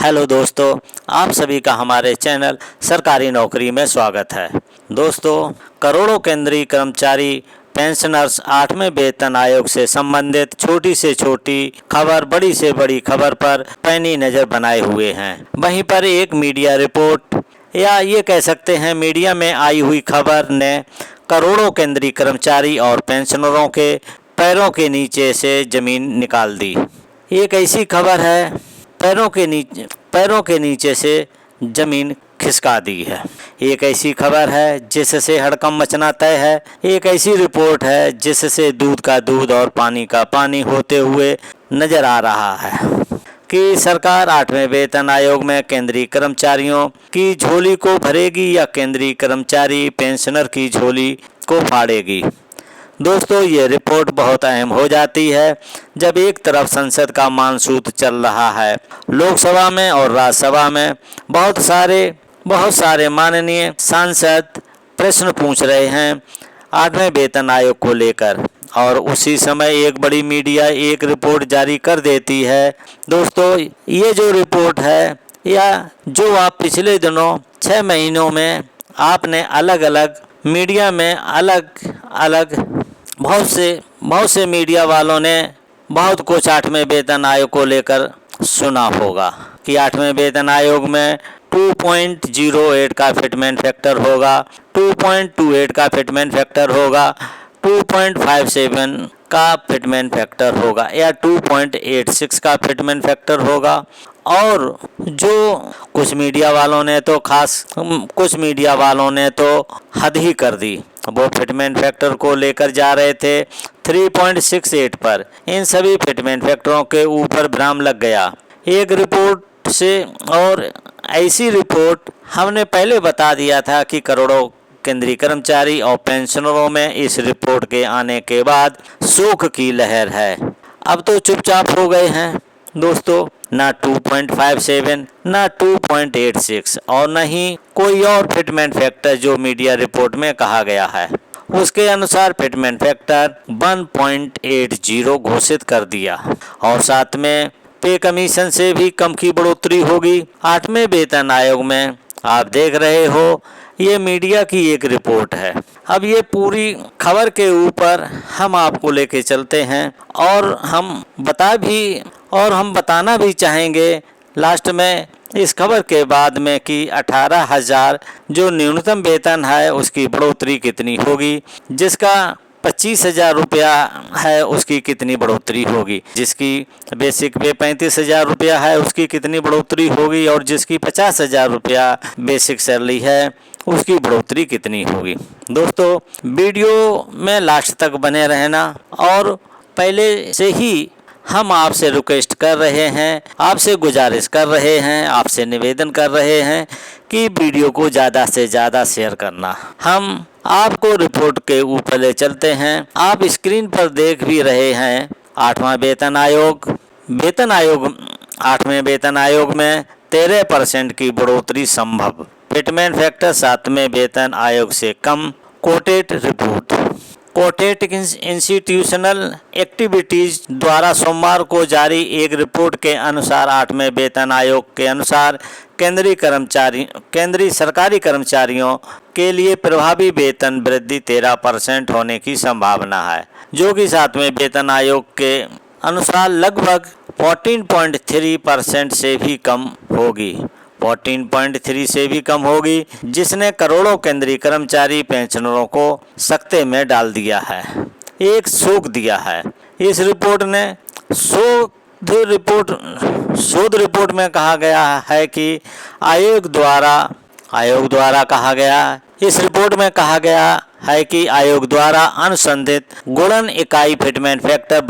Hello दोस्तों, आप सभी का हमारे चैनल सरकारी नौकरी में स्वागत है। दोस्तों, करोड़ों केंद्रीय कर्मचारी पेंशनर्स 8वें वेतन आयोग से संबंधित छोटी से छोटी खबर, बड़ी से बड़ी खबर पर पैनी नज़र बनाए हुए हैं। वहीं पर एक मीडिया रिपोर्ट या ये कह सकते हैं मीडिया में आई हुई खबर ने करोड़ों केंद्रीय कर्मचारी और पेंशनरों के पैरों के नीचे से ज़मीन निकाल दी। एक ऐसी खबर है पैरों के नीचे से जमीन खिसका दी है। एक ऐसी खबर है जिससे हड़कंप मचना तय है। एक ऐसी रिपोर्ट है जिससे दूध का दूध और पानी का पानी होते हुए नजर आ रहा है कि सरकार 8वें वेतन आयोग में केंद्रीय कर्मचारियों की झोली को भरेगी या केंद्रीय कर्मचारी पेंशनर की झोली को फाड़ेगी। दोस्तों, ये रिपोर्ट बहुत अहम हो जाती है जब एक तरफ संसद का मानसून चल रहा है। लोकसभा में और राज्यसभा में बहुत सारे माननीय सांसद प्रश्न पूछ रहे हैं 8वें वेतन आयोग को लेकर, और उसी समय एक बड़ी मीडिया एक रिपोर्ट जारी कर देती है। दोस्तों, ये जो रिपोर्ट है या जो आप पिछले दिनों 6 महीनों में आपने अलग अलग मीडिया में बहुत से मीडिया वालों ने बहुत कुछ 8वें वेतन आयोग को लेकर सुना होगा कि 8वें वेतन आयोग में 2.08 का फिटमेंट फैक्टर होगा, 2.28 का फिटमेंट फैक्टर होगा, 2.57 का फिटमेंट फैक्टर होगा या 2.86 का फिटमेंट फैक्टर होगा। और जो कुछ मीडिया वालों ने तो हद ही कर दी। वो फिटमेंट फैक्टर को लेकर जा रहे थे 3.68 पर। इन सभी फिटमेंट फैक्टरों के ऊपर भ्रम लग गया एक रिपोर्ट से। और ऐसी रिपोर्ट हमने पहले बता दिया था कि करोड़ों केंद्रीय कर्मचारी और पेंशनरों में इस रिपोर्ट के आने के बाद शोक की लहर है। अब तो चुपचाप हो गए हैं दोस्तों। ना 2.57, ना 2.86 और न ही कोई और फिटमेंट फैक्टर जो मीडिया रिपोर्ट में कहा गया है। उसके अनुसार फिटमेंट फैक्टर 1.80 घोषित कर दिया और साथ में पे कमीशन से भी कम की बढ़ोतरी होगी 8वें वेतन आयोग में। आप देख रहे हो, ये मीडिया की एक रिपोर्ट है। अब ये पूरी खबर के ऊपर हम आपको लेके चलते हैं और हम बताना भी चाहेंगे लास्ट में इस खबर के बाद में कि 18,000 जो न्यूनतम वेतन है उसकी बढ़ोतरी कितनी होगी, जिसका 25,000 रुपया है उसकी कितनी बढ़ोतरी होगी, जिसकी बेसिक पे 35,000 रुपया है उसकी कितनी बढ़ोतरी होगी, और जिसकी 50,000 रुपया बेसिक सैलरी है उसकी बढ़ोतरी कितनी होगी। दोस्तों, वीडियो में लास्ट तक बने रहना। और पहले से ही हम आपसे रिक्वेस्ट कर रहे हैं, आपसे गुजारिश कर रहे हैं, आपसे निवेदन कर रहे हैं कि वीडियो को ज़्यादा से ज़्यादा शेयर करना। हम आपको रिपोर्ट के ऊपर ले चलते हैं। आप स्क्रीन पर देख भी रहे हैं 8वां वेतन आयोग 8वें वेतन आयोग में 13% की बढ़ोतरी संभव। फिटमेंट फैक्टर 7वें वेतन आयोग से कम। कोटेट इंस्टीट्यूशनल एक्टिविटीज द्वारा सोमवार को जारी एक रिपोर्ट के अनुसार 8वें वेतन आयोग के अनुसार केंद्रीय सरकारी कर्मचारियों के लिए प्रभावी वेतन वृद्धि 13% होने की संभावना है, जो कि 7वें वेतन आयोग के अनुसार लगभग 14.3% से भी कम होगी। 14.3 से भी कम होगी, जिसने करोड़ों केंद्रीय कर्मचारी पेंशनरों को सकते में डाल दिया है, एक शोक दिया है। इस रिपोर्ट ने शोध रिपोर्ट में कहा गया है कि आयोग द्वारा कहा गया, इस रिपोर्ट में कहा गया है कि आयोग द्वारा अनुसंधित गुणन इकाई फिटमेंट फैक्टर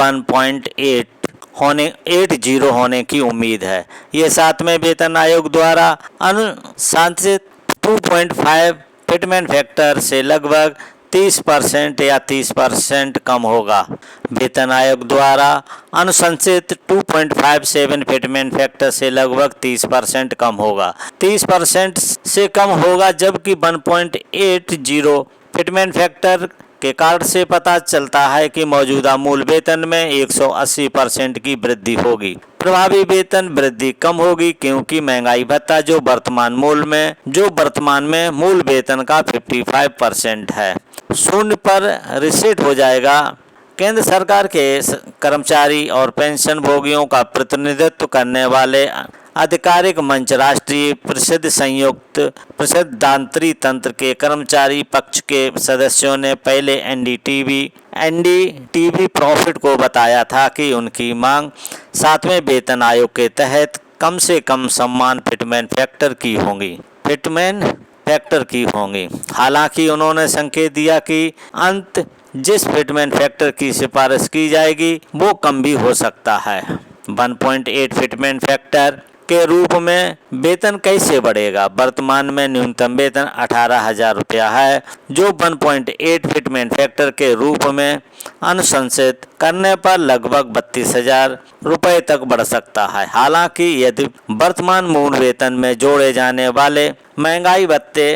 1.80 होने की उम्मीद है। ये 7वें वेतन आयोग द्वारा अनुशंसित 2.5 फिटमेंट फैक्टर से लगभग 30% या 30% कम होगा। वेतन आयोग द्वारा अनुशंसित 2.57 फिटमेंट फैक्टर से लगभग 30% कम होगा। 30% से कम होगा, जबकि 1.80 फिटमेंट फैक्टर के कार्ड से पता चलता है कि मौजूदा मूल वेतन में 180% की वृद्धि होगी। प्रभावी वेतन वृद्धि कम होगी, क्योंकि महंगाई भत्ता जो वर्तमान में मूल वेतन का 55% है, शून्य पर रिसेट हो जाएगा। केंद्र सरकार के कर्मचारी और पेंशन भोगियों का प्रतिनिधित्व करने वाले आधिकारिक मंच राष्ट्रीय परिषद संयुक्त परिषदांतरी तंत्र के कर्मचारी पक्ष के सदस्यों ने पहले एनडीटीवी प्रॉफिट को बताया था कि उनकी मांग 7वें वेतन आयोग के तहत कम से कम समान फिटमेन फैक्टर की होंगी। हालांकि उन्होंने संकेत दिया कि अंत जिस फिटमेन फैक्टर की सिफारिश की जाएगी वो कम भी हो सकता है। 1.8 फिटमेन फैक्टर के रूप में वेतन कैसे बढ़ेगा? वर्तमान में न्यूनतम वेतन 18,000 रुपया है, जो 1.8 फिटमेन फैक्टर के रूप में अनुशंसित करने पर लगभग 32,000 रुपये तक बढ़ सकता है। हालांकि यदि वर्तमान मूल वेतन में जोड़े जाने वाले महंगाई भत्ते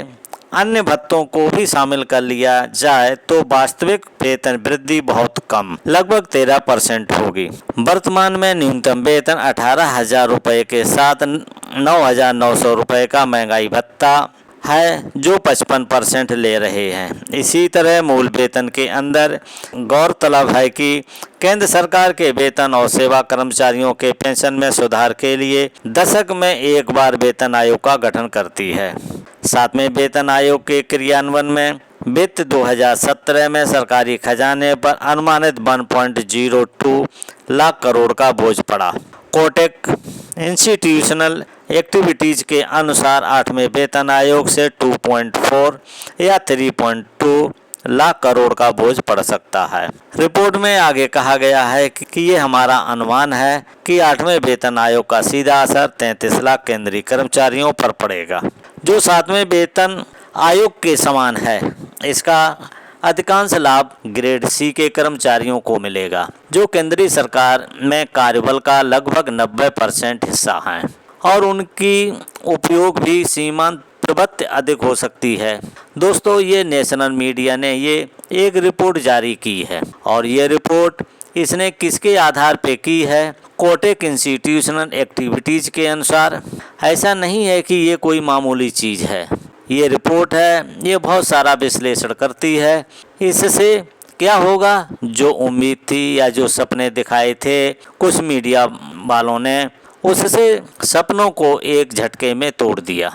अन्य भत्तों को भी शामिल कर लिया जाए तो वास्तविक वेतन वृद्धि बहुत कम, लगभग 13% होगी। वर्तमान में न्यूनतम वेतन 18,000 रुपये के साथ 9,900 रुपये का महंगाई भत्ता है, जो 55% ले रहे हैं। इसी तरह मूल वेतन के अंदर गौरतलब है कि केंद्र सरकार के वेतन और सेवा कर्मचारियों के पेंशन में सुधार के लिए दशक में एक बार वेतन आयोग का गठन करती है। 7वें वेतन आयोग के क्रियान्वयन में वित्त 2017 में सरकारी खजाने पर अनुमानित 1.02 लाख करोड़ का बोझ पड़ा। कोटक इंस्टीट्यूशनल एक्टिविटीज के अनुसार 8वें वेतन आयोग से 2.4 या 3.2 लाख करोड़ का बोझ पड़ सकता है। रिपोर्ट में आगे कहा गया है कि ये हमारा अनुमान है कि 8वें वेतन आयोग का सीधा असर 33 लाख केंद्रीय कर्मचारियों पर पड़ेगा, जो 7वें वेतन आयोग के समान है। इसका अधिकांश लाभ ग्रेड सी के कर्मचारियों को मिलेगा, जो केंद्रीय सरकार में कार्यबल का लगभग 90% हिस्सा हैं और उनकी उपयोग भी सीमांत प्रवृत्ति अधिक हो सकती है। दोस्तों, ये नेशनल मीडिया ने ये एक रिपोर्ट जारी की है और ये रिपोर्ट इसने किसके आधार पे की है? कोटक इंस्टीट्यूशनल एक्टिविटीज के अनुसार। ऐसा नहीं है कि ये कोई मामूली चीज़ है, ये रिपोर्ट है, ये बहुत सारा विश्लेषण करती है। इससे क्या होगा? जो उम्मीद थी या जो सपने दिखाए थे कुछ मीडिया वालों ने, उससे सपनों को एक झटके में तोड़ दिया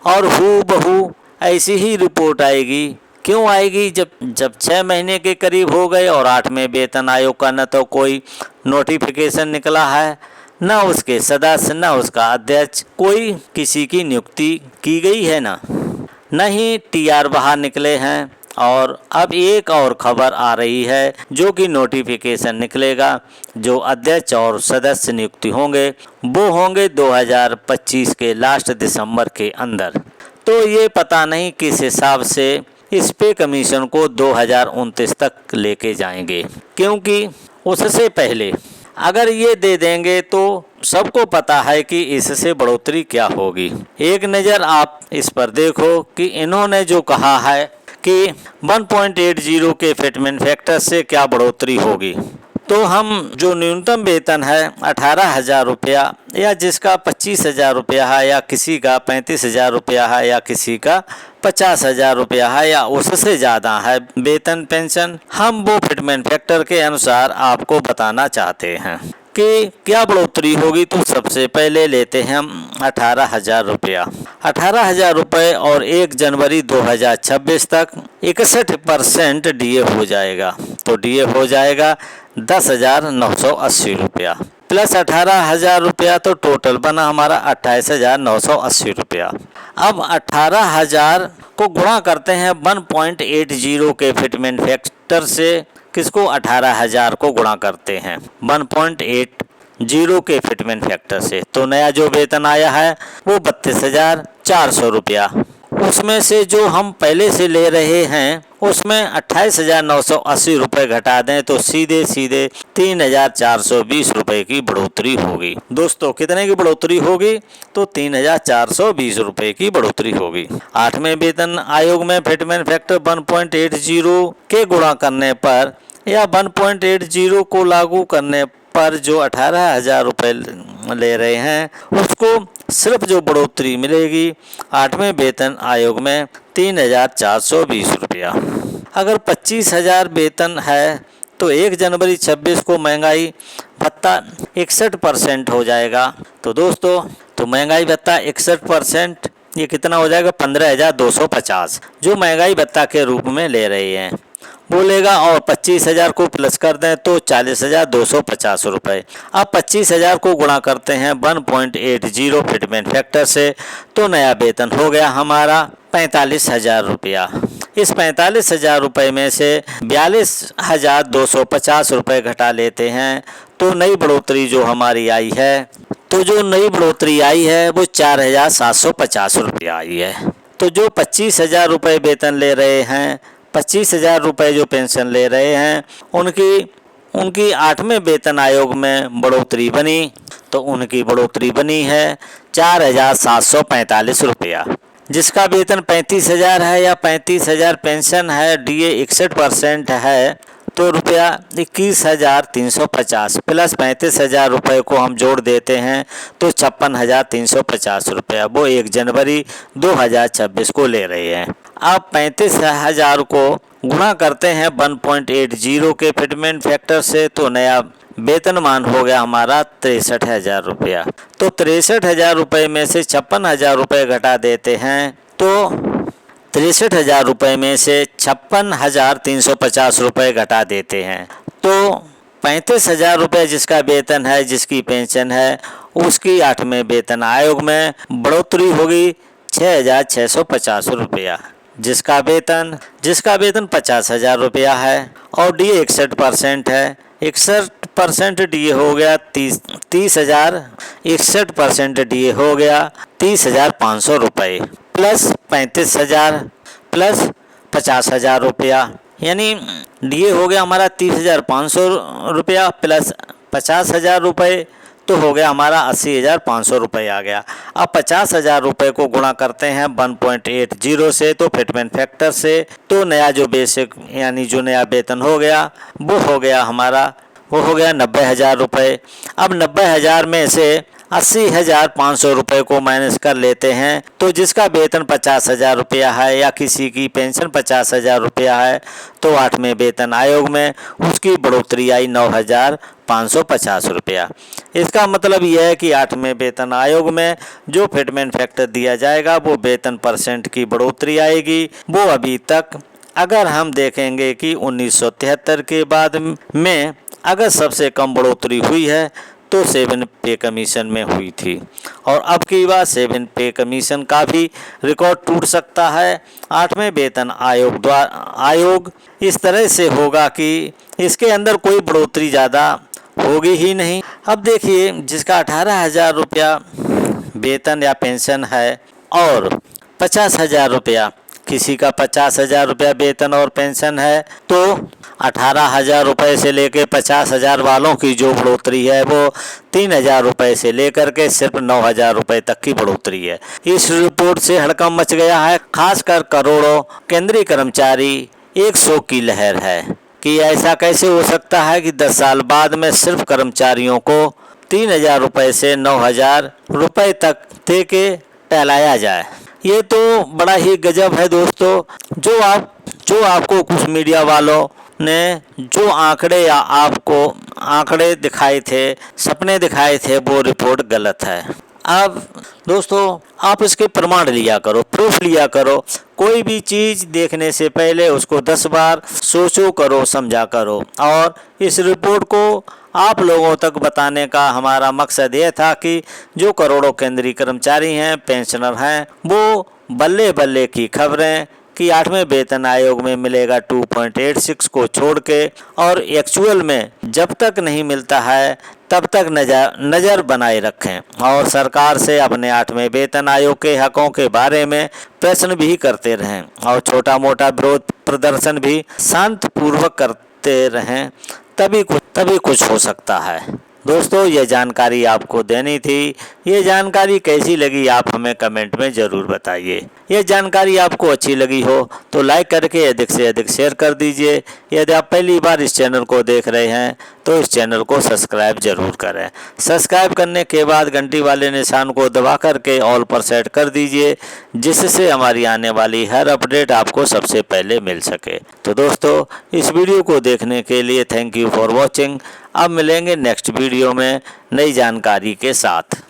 और हूबहू ऐसी ही रिपोर्ट आएगी। क्यों आएगी? जब 6 महीने के करीब हो गए और 8वें वेतन आयोग का न तो कोई नोटिफिकेशन निकला है, न उसके सदस्य, न उसका अध्यक्ष, कोई किसी की नियुक्ति की गई है, न ही टीआर बाहर निकले हैं। और अब एक और खबर आ रही है जो कि नोटिफिकेशन निकलेगा, जो अध्यक्ष और सदस्य नियुक्ति होंगे वो होंगे 2025 के लास्ट दिसंबर के अंदर। तो ये पता नहीं किस हिसाब से इस पे कमीशन को 2029 तक लेके जाएंगे, क्योंकि उससे पहले अगर ये दे देंगे तो सबको पता है कि इससे बढ़ोतरी क्या होगी। एक नज़र आप इस पर देखो कि इन्होंने जो कहा है कि 1.80 के फिटमेन फैक्टर से क्या बढ़ोतरी होगी। तो हम जो न्यूनतम वेतन है 18,000 रुपया, या जिसका 25,000 रुपया है, या किसी का 35,000 रुपया है, या किसी का 50,000 रुपया है, या उससे ज़्यादा है वेतन पेंशन, हम वो फिटमेन फैक्टर के अनुसार आपको बताना चाहते हैं कि क्या बढ़ोतरी होगी। तो सबसे पहले लेते हैं हम 18,000 रुपया। 18,000 रुपये और 1 जनवरी 2026 तक 61% डीए हो जाएगा। तो डीए हो जाएगा 10,980 रुपया प्लस 18,000 रुपया, तो टोटल बना हमारा 28,980 रुपया। अब 18,000 को गुणा करते हैं 1.80 के फिटमेन फैक्टर से। किसको? 18,000 को गुणा करते हैं 1.80 के फिटमेन फैक्टर से। तो नया जो वेतन आया है वो 32,400 रुपया। उसमें से जो हम पहले से ले रहे हैं उसमें 28,980 रुपये घटा दें तो सीधे 3,420 रुपये की बढ़ोतरी होगी। दोस्तों, कितने की बढ़ोतरी होगी? तो 3,420 रुपये की बढ़ोतरी होगी। 8वें वेतन आयोग में फिटमेन फैक्टर 1.80 के गुणा करने पर या 1.80 को लागू करने पर जो 18,000 रुपये ले रहे हैं उसको सिर्फ जो बढ़ोतरी मिलेगी 8वें वेतन आयोग में 3,420 रुपया। अगर 25,000 वेतन है तो 1 जनवरी 26 को महंगाई भत्ता 61% हो जाएगा। तो दोस्तों तो महंगाई भत्ता 61% ये कितना हो जाएगा 15,250 जो महंगाई भत्ता के रूप में ले रहे हैं बोलेगा। और 25,000 को प्लस कर दें तो 40,250 रुपये। अब 25,000 को गुणा करते हैं 1.80 फिटमेंट फैक्टर से तो नया वेतन हो गया हमारा 45,000 रुपया। इस 45,000 रुपये में से 42,250 रुपये घटा लेते हैं तो नई बढ़ोतरी जो हमारी आई है तो जो नई बढ़ोतरी आई है वो 4,750 रुपया आई है। तो जो 25,000 रुपये वेतन ले रहे हैं 25,000 रुपये जो पेंशन ले रहे हैं उनकी 8वें वेतन आयोग में बढ़ोतरी बनी तो उनकी बढ़ोतरी बनी है 4,745 रुपया। जिसका वेतन 35,000 है या 35,000 पेंशन है DA 61% है तो रुपया 21,350 प्लस 35,000 रुपये को हम जोड़ देते हैं तो 56,350 रुपया वो 1 जनवरी 2026 को ले रहे हैं। अब 35,000 को गुणा करते हैं 1.80 के फिटमेंट फैक्टर से तो नया वेतनमान हो गया हमारा 63,000 रुपया। तो 63,000 रुपये में से 56,000 रुपये घटा देते हैं तो 63,000 रुपये में से 56,350 रुपये घटा देते हैं तो 35,000 रुपये जिसका वेतन है जिसकी पेंशन है उसकी 8वें वेतन आयोग में बढ़ोतरी होगी 6,650 रुपया। जिसका वेतन 50,000 रुपया है और DA 61% है 61% DA हो गया 30,000 61% DA हो गया 30,500 रुपये प्लस 35,000 प्लस 50,000 रुपया यानी DA हो गया हमारा 30,500 रुपया प्लस 50,000 रुपये तो हो गया हमारा 80,500 रुपये आ गया। अब 50,000 रुपये को गुणा करते हैं 1.80 से तो फिटमेंट फैक्टर से तो नया जो बेसिक यानी जो नया वेतन हो गया वो हो गया 90,000 रुपये। अब 90,000 में से 80,500 रुपये को माइनस कर लेते हैं तो जिसका वेतन 50,000 रुपया है या किसी की पेंशन 50,000 रुपया है तो 8वें वेतन आयोग में उसकी बढ़ोतरी आई 9,550 रुपया। इसका मतलब यह है कि 8वें वेतन आयोग में जो फिटमेंट फैक्टर दिया जाएगा वो वेतन परसेंट की बढ़ोतरी आएगी। वो अभी तक अगर हम देखेंगे कि 1973 के बाद में अगर सबसे कम बढ़ोतरी हुई है तो 7 पे कमीशन में हुई थी और अब की बार 7 पे कमीशन का भी रिकॉर्ड टूट सकता है। 8वें वेतन आयोग इस तरह से होगा कि इसके अंदर कोई बढ़ोतरी ज़्यादा होगी ही नहीं। अब देखिए जिसका 18,000 रुपया वेतन या पेंशन है और 50,000 रुपया किसी का 50,000 रुपया वेतन और पेंशन है तो 18,000 रुपये से लेकर 50,000 वालों की जो बढ़ोतरी है वो 3,000 रुपये से लेकर के सिर्फ 9,000 रुपये तक की बढ़ोतरी है। इस रिपोर्ट से हड़कंप मच गया है, खासकर करोड़ों केंद्रीय कर्मचारी 100 की लहर है कि ऐसा कैसे हो सकता है कि 10 साल बाद में सिर्फ कर्मचारियों को 3,000 रुपये से 9,000 रुपये तक दे के टहलाया जाए। ये तो बड़ा ही गजब है दोस्तों। जो आपको कुछ मीडिया वालों ने जो आंकड़े या आपको आंकड़े दिखाए थे, सपने दिखाए थे, वो रिपोर्ट गलत है। अब दोस्तों आप इसके प्रमाण लिया करो, प्रूफ लिया करो। कोई भी चीज़ देखने से पहले उसको 10 बार सोचो करो, समझा करो। और इस रिपोर्ट को आप लोगों तक बताने का हमारा मकसद ये था कि जो करोड़ों केंद्रीय कर्मचारी हैं, पेंशनर हैं, वो बल्ले बल्ले की खबरें कि 8वें वेतन आयोग में मिलेगा 2.86 को छोड़ के और एक्चुअल में जब तक नहीं मिलता है तब तक नज़र बनाए रखें और सरकार से अपने 8वें वेतन आयोग के हकों के बारे में प्रश्न भी करते रहें और छोटा मोटा विरोध प्रदर्शन भी शांतिपूर्वक करते रहें, तभी कुछ हो सकता है। दोस्तों ये जानकारी आपको देनी थी। ये जानकारी कैसी लगी आप हमें कमेंट में ज़रूर बताइए। ये जानकारी आपको अच्छी लगी हो तो लाइक करके अधिक से अधिक शेयर कर दीजिए। यदि आप पहली बार इस चैनल को देख रहे हैं तो इस चैनल को सब्सक्राइब जरूर करें। सब्सक्राइब करने के बाद घंटी वाले निशान को दबा करके ऑल पर सेट कर दीजिए, जिससे हमारी आने वाली हर अपडेट आपको सबसे पहले मिल सके। तो दोस्तों इस वीडियो को देखने के लिए थैंक यू फॉर वॉचिंग। अब मिलेंगे नेक्स्ट वीडियो में नई जानकारी के साथ।